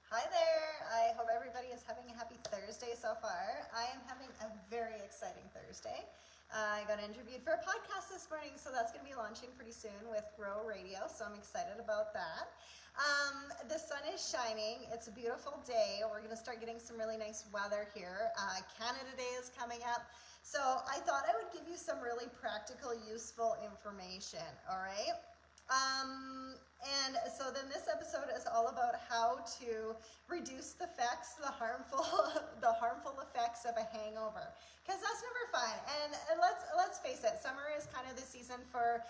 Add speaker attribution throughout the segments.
Speaker 1: Hi there. I hope everybody is having a happy Thursday so far. I am having a very exciting Thursday. I got interviewed for a podcast this morning, so that's going to be launching pretty soon with Grow Radio, so I'm excited about that. The sun is shining. It's a beautiful day. We're going to start getting some really nice weather here. Canada Day is coming up, so I thought I would give you some really practical, useful information, all right? And so then this episode is all about how to reduce the effects, the harmful effects of a hangover, because that's never fun. And let's face it, summer is kind of the season for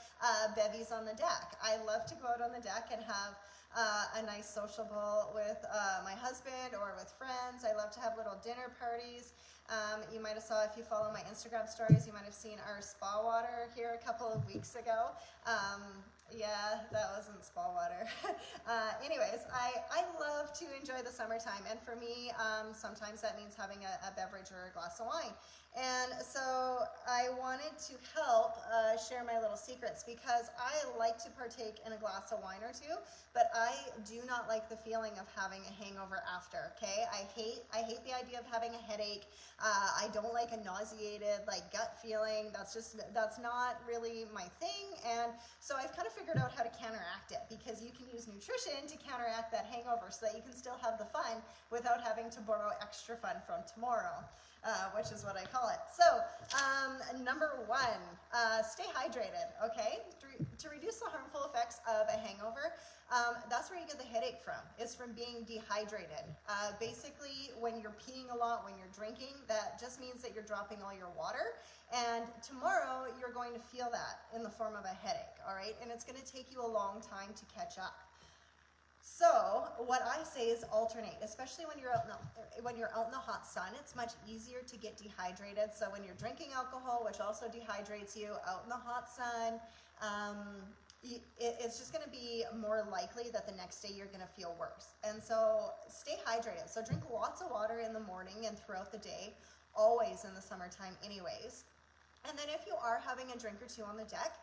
Speaker 1: bevies on the deck. I love to go out on the deck and have a nice sociable with my husband or with friends. I love to have little dinner parties. You might have saw, if you follow my Instagram stories, you might have seen our spa water here a couple of weeks ago. Yeah, that wasn't spa water. Anyways, I love to enjoy the summertime, and for me, sometimes that means having a beverage or a glass of wine. And so I wanted to help share my little secrets, because I like to partake in a glass of wine or two, but I do not like the feeling of having a hangover after, okay? I hate the idea of having a headache. I don't like a nauseated, gut feeling. That's not really my thing. And so I've kind of figured out how to counteract it, because you can use nutrition to counteract that hangover so that you can still have the fun without having to borrow extra fun from tomorrow. Which is what I call it. So, number one, stay hydrated, okay? To reduce the harmful effects of a hangover, that's where you get the headache from, is from being dehydrated. Basically, when you're peeing a lot, when you're drinking, that just means that you're dropping all your water, and tomorrow you're going to feel that in the form of a headache, all right? And it's going to take you a long time to catch up. So what I say is alternate, especially when you're out in the hot sun. It's much easier to get dehydrated. So when you're drinking alcohol, which also dehydrates you, out in the hot sun, it's just going to be more likely that the next day you're going to feel worse. And so stay hydrated. So drink lots of water in the morning and throughout the day, always in the summertime anyways. And then if you are having a drink or two on the deck,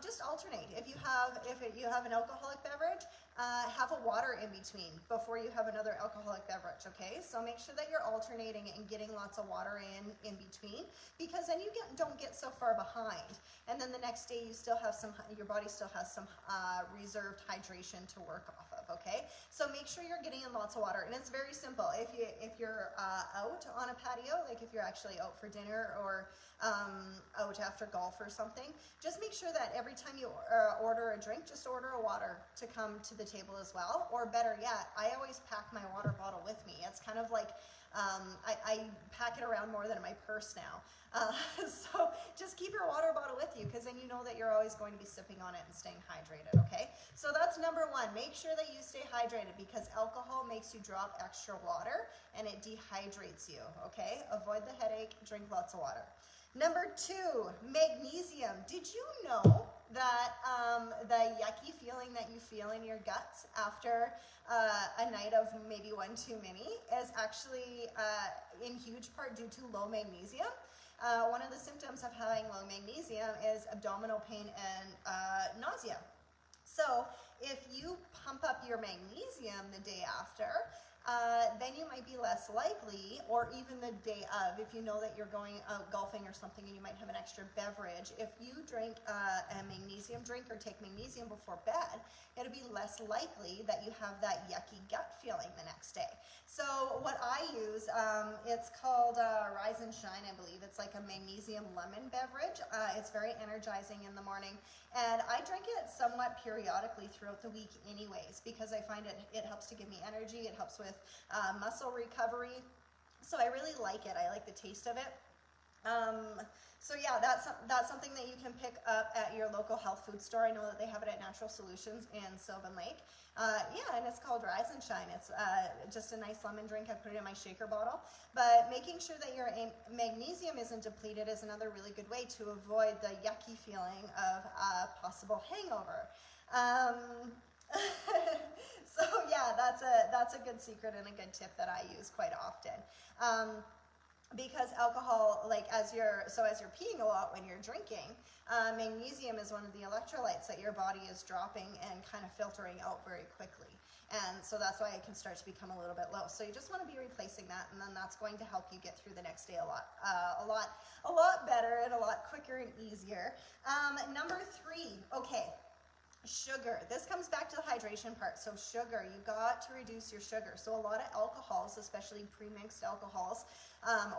Speaker 1: just alternate. If you have an alcoholic beverage, have a water in between before you have another alcoholic beverage, okay? So make sure that you're alternating and getting lots of water in between, because then you don't get so far behind. And then the next day your body still has some reserved hydration to work off of, okay? So make sure you're getting in lots of water. And it's very simple. If you're out on a patio, like if you're actually out for dinner or out after golf or something, just make sure that every time you order a drink, just order a water to come to the table as well. Or better yet, I always pack my water bottle with me. It's kind of like I pack it around more than in my purse now. So just keep your water bottle with you, because then you know that you're always going to be sipping on it and staying hydrated, okay? So that's number one. Make sure that you stay hydrated, because alcohol makes you drop extra water and it dehydrates you, okay? Avoid the headache, drink lots of water. Number two, magnesium. Did you know that the yucky feeling that you feel in your guts after a night of maybe one too many is actually in huge part due to low magnesium? One of the symptoms of having low magnesium is abdominal pain and nausea. So if you pump up your magnesium the day after, then you might be less likely, or even the day of, if you know that you're going out golfing or something and you might have an extra beverage, if you drink a magnesium drink or take magnesium before bed, it'll be less likely that you have that yucky gut feeling the next day. So what I use, it's called Rise and Shine, I believe. It's like a magnesium lemon beverage. It's very energizing in the morning, and I drink it somewhat periodically throughout the week anyways, because I find it helps to give me energy. It helps with muscle recovery. So I really like it. I like the taste of it. So yeah, that's something that you can pick up at your local health food store. I know that they have it at Natural Solutions in Sylvan Lake. Yeah, and it's called Rise and Shine. It's just a nice lemon drink. I put it in my shaker bottle. But making sure that your magnesium isn't depleted is another really good way to avoid the yucky feeling of a possible hangover. So yeah, that's a good secret and a good tip that I use quite often. because alcohol, like as you're peeing a lot when you're drinking, magnesium is one of the electrolytes that your body is dropping and kind of filtering out very quickly. And so that's why it can start to become a little bit low. So you just want to be replacing that, and then that's going to help you get through the next day a lot better and a lot quicker and easier. Number 3, okay. Sugar. This comes back to the hydration part. So sugar, you got to reduce your sugar. So a lot of alcohols, especially pre-mixed alcohols,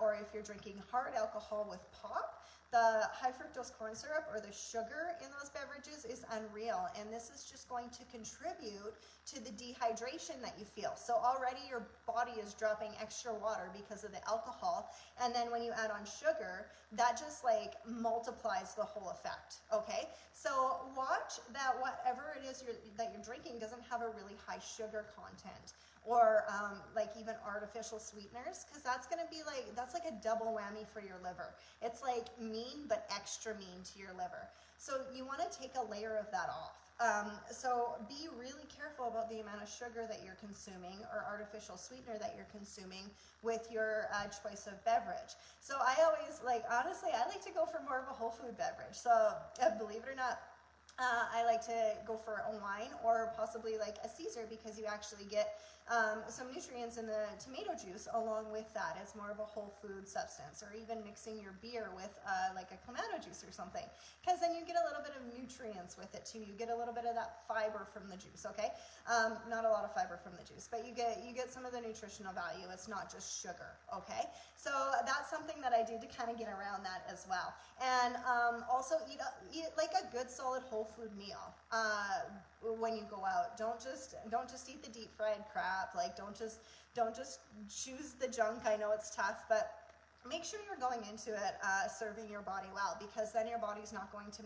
Speaker 1: or if you're drinking hard alcohol with pop, the high fructose corn syrup or the sugar in those beverages is unreal, and this is just going to contribute to the dehydration that you feel. So already your body is dropping extra water because of the alcohol, and then when you add on sugar, that just like multiplies the whole effect. Okay, so watch that whatever it is that you're drinking doesn't have a really high sugar content, or like even artificial sweeteners, because that's going to be like, that's like a double whammy for your liver. It's like mean but extra mean to your liver. So you want to take a layer of that off. So be really careful about the amount of sugar that you're consuming or artificial sweetener that you're consuming with your choice of beverage. So I always honestly, I like to go for more of a whole food beverage. So believe it or not, I like to go for a wine or possibly like a Caesar, because you actually get some nutrients in the tomato juice along with that. It's more of a whole food substance, or even mixing your beer with like a clamato juice or something, because then you get a little bit of nutrients with it too. You get a little bit of that fiber from the juice, okay? Not a lot of fiber from the juice, but you get some of the nutritional value. It's not just sugar, okay? So that's something that I do to kind of get around that as well. And also eat like a good solid whole food meal when you go out. Don't just eat the deep fried crap. Like don't just choose the junk. I know it's tough, but make sure you're going into it serving your body well, because then your body's not going to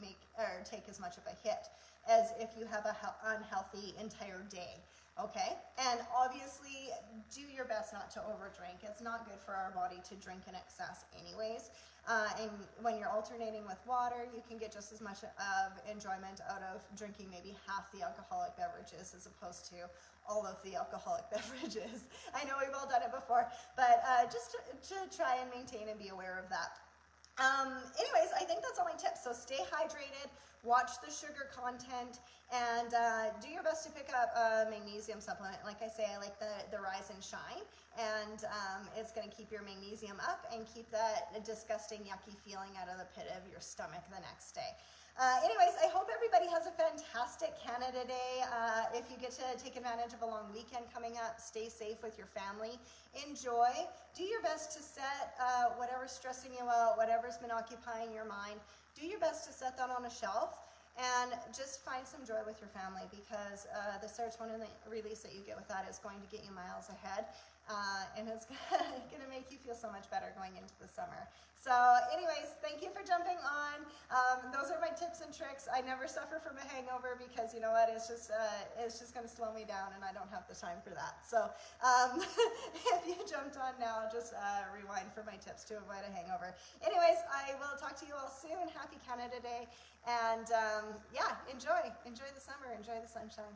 Speaker 1: take as much of a hit as if you have a unhealthy entire day. Okay, and obviously do your best not to overdrink. It's not good for our body to drink in excess anyways. And when you're alternating with water, you can get just as much of enjoyment out of drinking maybe half the alcoholic beverages as opposed to all of the alcoholic beverages. I know we've all done it before, but just to try and maintain and be aware of that. Anyways, I think that's all my tips. So stay hydrated, watch the sugar content, and do your best to pick up a magnesium supplement. Like I say, I like the Rise and Shine, and it's going to keep your magnesium up and keep that disgusting, yucky feeling out of the pit of your stomach the next day. Anyways, I hope everybody has a fantastic Canada Day. If you get to take advantage of a long weekend coming up, stay safe with your family. Enjoy. Do your best to set whatever's stressing you out, whatever's been occupying your mind, do your best to set that on a shelf and just find some joy with your family, because the serotonin release that you get with that is going to get you miles ahead. And it's going to make you feel so much better going into the summer. So anyways, thank you for jumping on. Those are my tips and tricks. I never suffer from a hangover, because you know what, it's just going to slow me down, and I don't have the time for that. So if you jumped on now, just rewind for my tips to avoid a hangover. Anyways, I will talk to you all soon. Happy Canada Day. And yeah, enjoy the summer, enjoy the sunshine.